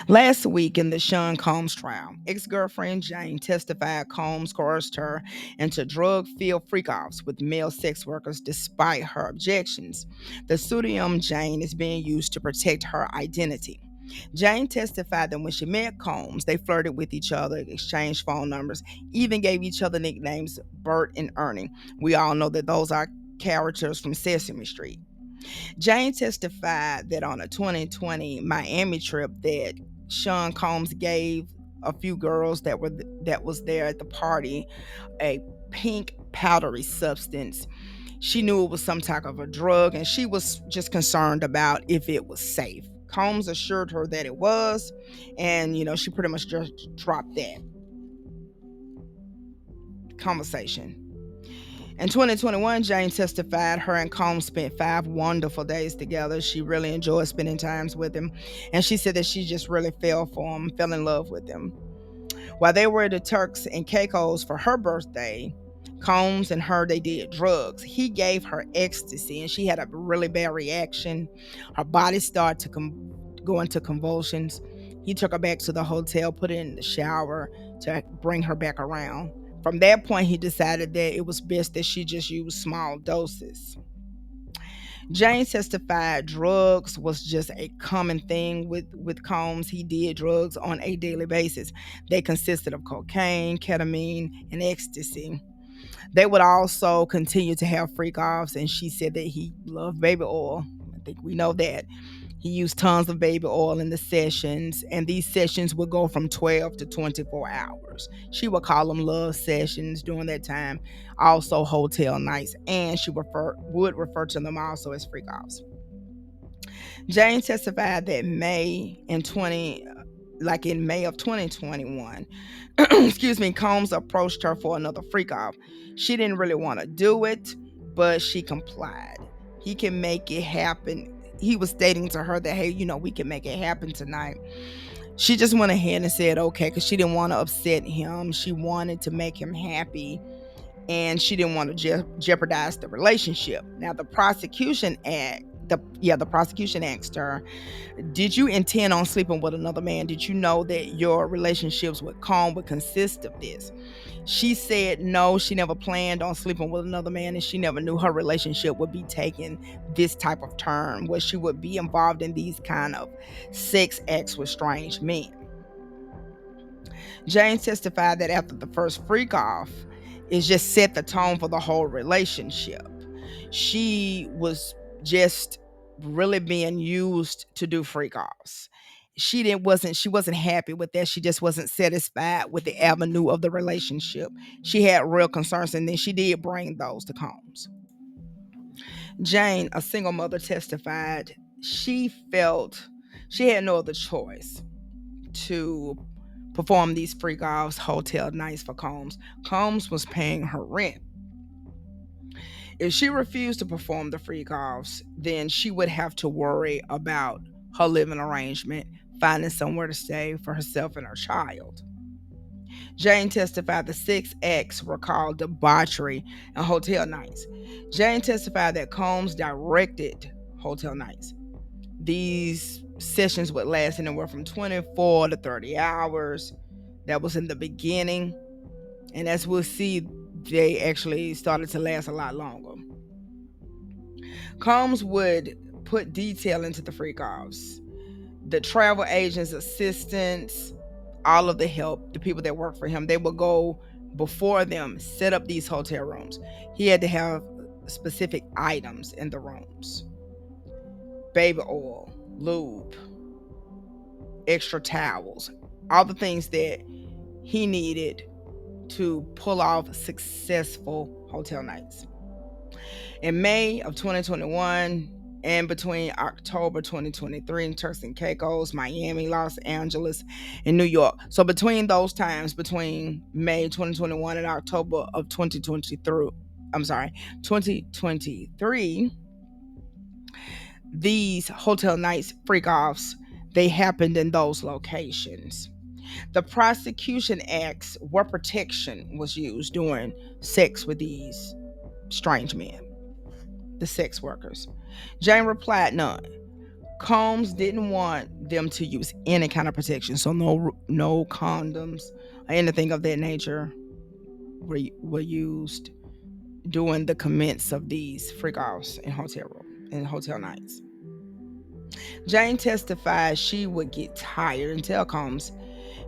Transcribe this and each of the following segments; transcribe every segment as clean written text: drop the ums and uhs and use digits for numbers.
Last week in the Sean Combs trial, ex-girlfriend Jane testified Combs coerced her into drug-filled freak-offs with male sex workers despite her objections. The pseudonym Jane is being used to protect her identity. Jane testified that when she met Combs, they flirted with each other, exchanged phone numbers, even gave each other nicknames Bert and Ernie. We all know that those are characters from Sesame Street. Jane testified that on a 2020 Miami trip that Sean Combs gave a few girls that was there at the party a pink powdery substance. She knew it was some type of a drug and she was just concerned about if it was safe. Combs assured her that it was, and she pretty much just dropped that conversation. In 2021, Jane testified her and Combs spent 5 wonderful days together. She really enjoyed spending times with him, and she said that she just really fell for him, fell in love with him. While they were at the Turks and Caicos for her birthday, Combs and her, they did drugs. He gave her ecstasy, and she had a really bad reaction. Her body started to go into convulsions. He took her back to the hotel, put her in the shower to bring her back around. From that point, he decided that it was best that she just use small doses. Jane testified drugs was just a common thing with Combs. He did drugs on a daily basis. They consisted of cocaine, ketamine, and ecstasy. They would also continue to have freak offs, and she said that he loved baby oil. I think we know that. He used tons of baby oil in the sessions, and these sessions would go from 12 to 24 hours. She would call them love sessions during that time, also hotel nights, and she would refer to them also as freak offs. Jane testified that in May of 2021, excuse me, Combs approached her for another freak off. She didn't really want to do it, but she complied. He can make it happen. He was stating to her that, hey, we can make it happen tonight. She just went ahead and said okay because she didn't want to upset him. She wanted to make him happy, and she didn't want to jeopardize the relationship. Now, the prosecution asked her, did you intend on sleeping with another man? Did you know that your relationships with Combs would consist of this? She said no, she never planned on sleeping with another man, and she never knew her relationship would be taking this type of turn where she would be involved in these kind of sex acts with strange men. Jane testified that after the first freak off, it just set the tone for the whole relationship. She was just really being used to do freak offs. She wasn't happy with that. She just wasn't satisfied with the avenue of the relationship. She had real concerns, and then she did bring those to Combs. Jane, a single mother, testified she felt she had no other choice to perform these freak offs hotel nights for Combs. Combs was paying her rent. If she refused to perform the freak offs, then she would have to worry about her living arrangement, finding somewhere to stay for herself and her child. Jane testified the six acts were called debauchery and hotel nights. Jane testified that Combs directed hotel nights. These sessions would last anywhere from 24 to 30 hours. That was in the beginning. And as we'll see, they actually started to last a lot longer. Combs would put detail into the freak offs. The travel agents, assistants, all of the help, the people that work for him, they would go before them, set up these hotel rooms. He had to have specific items in the rooms: baby oil, lube, extra towels, all the things that he needed to pull off successful hotel nights. In May of 2021 and between October 2023 in Turks and Caicos, Miami, Los Angeles, and New York. So between those times, between May 2021 and October of 2023, these hotel nights freak offs, they happened in those locations. The prosecution asked what protection was used during sex with these strange men, the sex workers. Jane replied, none. Combs didn't want them to use any kind of protection, so no condoms or anything of that nature were used during the commence of these freak offs in hotel nights. Jane testified she would get tired and tell Combs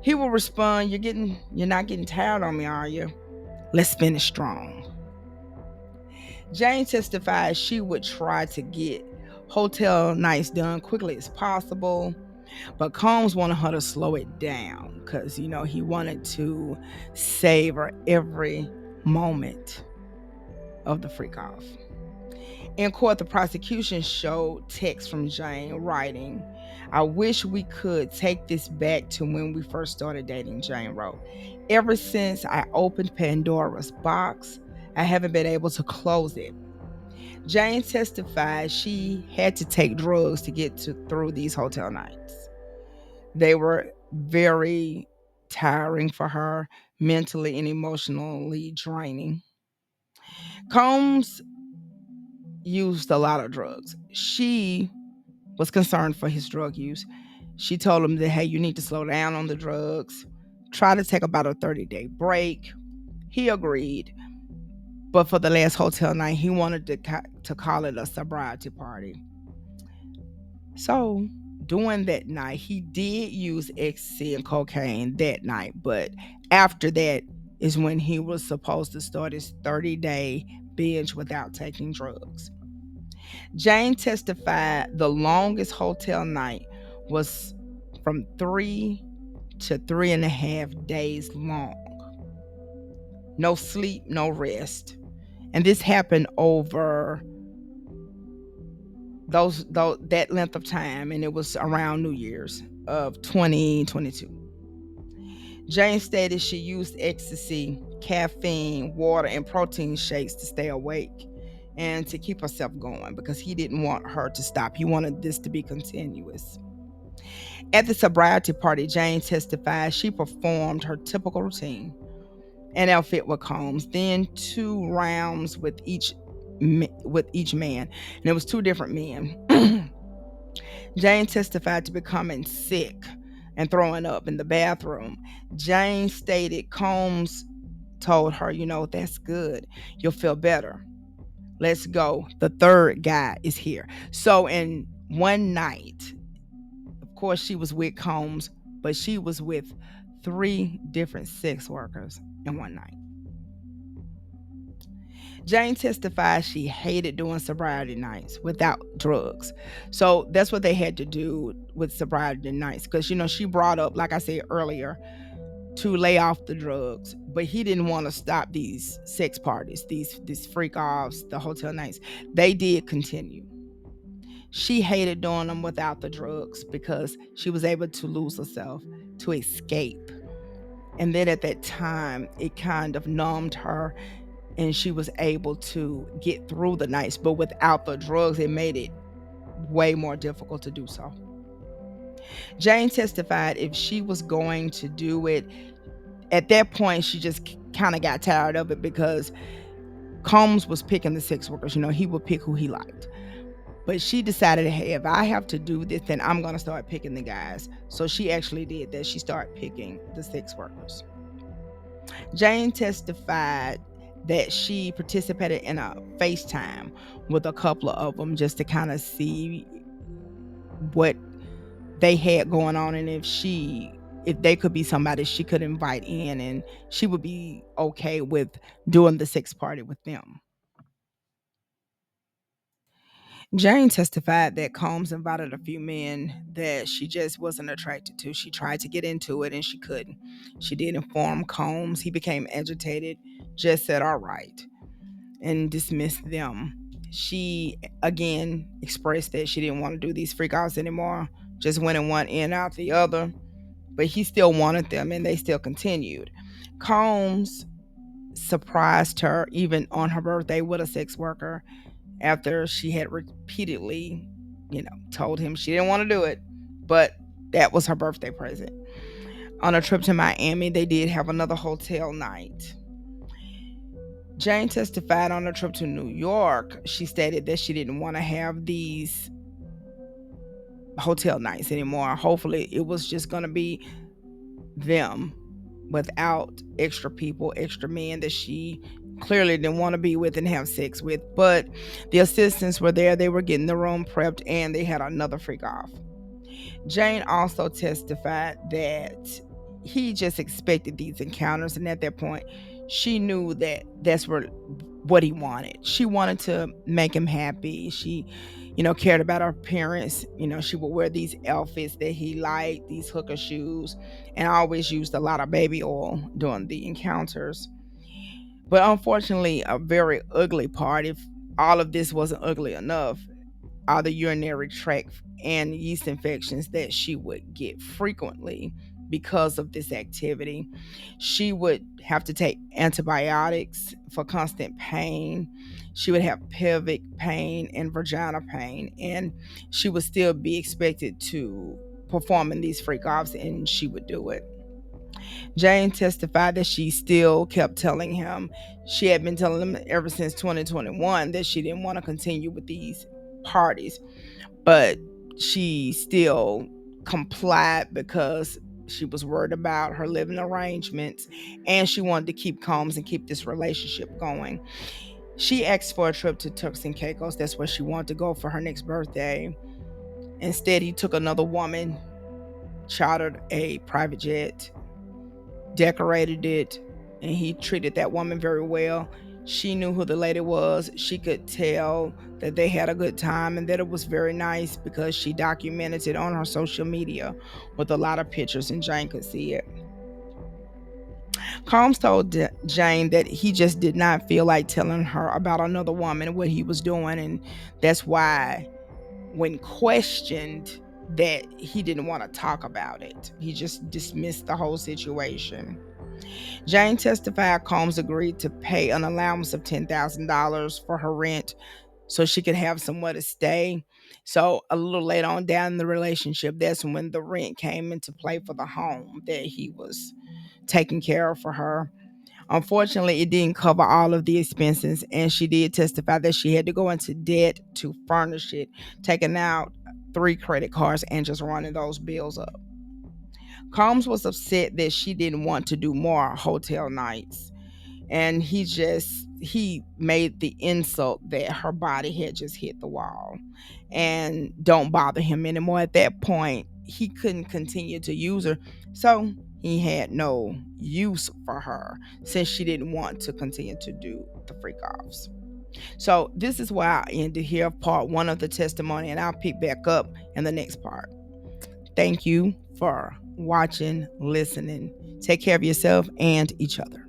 he would respond, you're not getting tired on me, are you? Let's finish strong." Jane testified she would try to get hotel nights done quickly as possible, but Combs wanted her to slow it down because, he wanted to savor every moment of the freak off. In court, the prosecution showed text from Jane writing, "I wish we could take this back to when we first started dating," Jane wrote. "Ever since I opened Pandora's box, I haven't been able to close it." Jane testified she had to take drugs to get through these hotel nights. They were very tiring for her, mentally and emotionally draining. Combs used a lot of drugs. She was concerned for his drug use. She told him that, hey, you need to slow down on the drugs, try to take about a 30-day break. He agreed. But for the last hotel night, he wanted to call it a sobriety party. So during that night, he did use ecstasy and cocaine that night. But after that is when he was supposed to start his 30-day binge without taking drugs. Jane testified the longest hotel night was from 3 to 3.5 days long. No sleep, no rest. And this happened over that length of time, and it was around New Year's of 2022. Jane stated she used ecstasy, caffeine, water, and protein shakes to stay awake and to keep herself going because he didn't want her to stop. He wanted this to be continuous. At the sobriety party, Jane testified she performed her typical routine: an outfit with Combs, then 2 rounds with each man, and it was 2 different men. Jane testified to becoming sick and throwing up in the bathroom. Jane stated Combs told her, "That's good. You'll feel better. Let's go. The third guy is here." So in one night, of course, she was with Combs, but she was with 3 different sex workers in one night. Jane testified she hated doing sobriety nights without drugs. So that's what they had to do with sobriety nights. Because, she brought up, like I said earlier, to lay off the drugs, but he didn't want to stop these sex parties, these freak offs, the hotel nights. They did continue. She hated doing them without the drugs because she was able to lose herself, to escape. And then at that time, it kind of numbed her and she was able to get through the nights. But without the drugs, it made it way more difficult to do so. Jane testified if she was going to do it, at that point, she just kind of got tired of it because Combs was picking the sex workers. He would pick who he liked. But she decided, hey, if I have to do this, then I'm going to start picking the guys. So she actually did that. She started picking the sex workers. Jane testified that she participated in a FaceTime with a couple of them just to kind of see what they had going on and if they could be somebody she could invite in and she would be okay with doing the sex party with them. Jane testified that Combs invited a few men that she just wasn't attracted to. She tried to get into it and she couldn't. She did inform Combs. He became agitated, just said, all right, and dismissed them. She again expressed that she didn't want to do these freakouts anymore, just went in one end out the other, but he still wanted them and they still continued. Combs surprised her even on her birthday with a sex worker after she had repeatedly, told him she didn't want to do it, but that was her birthday present. On a trip to Miami, they did have another hotel night. Jane testified on a trip to New York. She stated that she didn't want to have these hotel nights anymore. Hopefully, it was just going to be them without extra people, extra men that she clearly didn't want to be with and have sex with. But the assistants were there, they were getting the room prepped, and they had another freak off. Jane also testified that he just expected these encounters, and at that point, she knew that that's what he wanted. She wanted to make him happy. She, cared about her appearance. She would wear these outfits that he liked, these hooker shoes, and always used a lot of baby oil during the encounters. But unfortunately, a very ugly part, if all of this wasn't ugly enough, are the urinary tract and yeast infections that she would get frequently because of this activity. She would have to take antibiotics for constant pain. She would have pelvic pain and vagina pain, and she would still be expected to perform in these freak offs, and she would do it. Jane testified that she still kept telling him, she had been telling him ever since 2021 that she didn't want to continue with these parties, but she still complied because she was worried about her living arrangements and she wanted to keep Combs and keep this relationship going. She asked for a trip to Turks and Caicos. That's where she wanted to go for her next birthday. Instead, he took another woman, chartered a private jet, decorated it, and he treated that woman very well. She knew who the lady was. She could tell that they had a good time and that it was very nice because she documented it on her social media with a lot of pictures, and Jane could see it. Combs told Jane that he just did not feel like telling her about another woman, what he was doing, and that's why, when questioned, that he didn't want to talk about it. He just dismissed the whole situation. Jane testified Combs agreed to pay an allowance of $10,000 for her rent so she could have somewhere to stay. So a little later on down in the relationship, that's when the rent came into play for the home that he was taking care of for her. Unfortunately, it didn't cover all of the expenses, and she did testify that she had to go into debt to furnish it, taking out 3 credit cards and just running those bills up. Combs was upset that she didn't want to do more hotel nights, and he made the insult that her body had just hit the wall and don't bother him anymore. At that point, he couldn't continue to use her, so he had no use for her since she didn't want to continue to do the freak offs. So this is why I ended here, part one of the testimony, and I'll pick back up in the next part. Thank you for watching, listening. Take care of yourself and each other.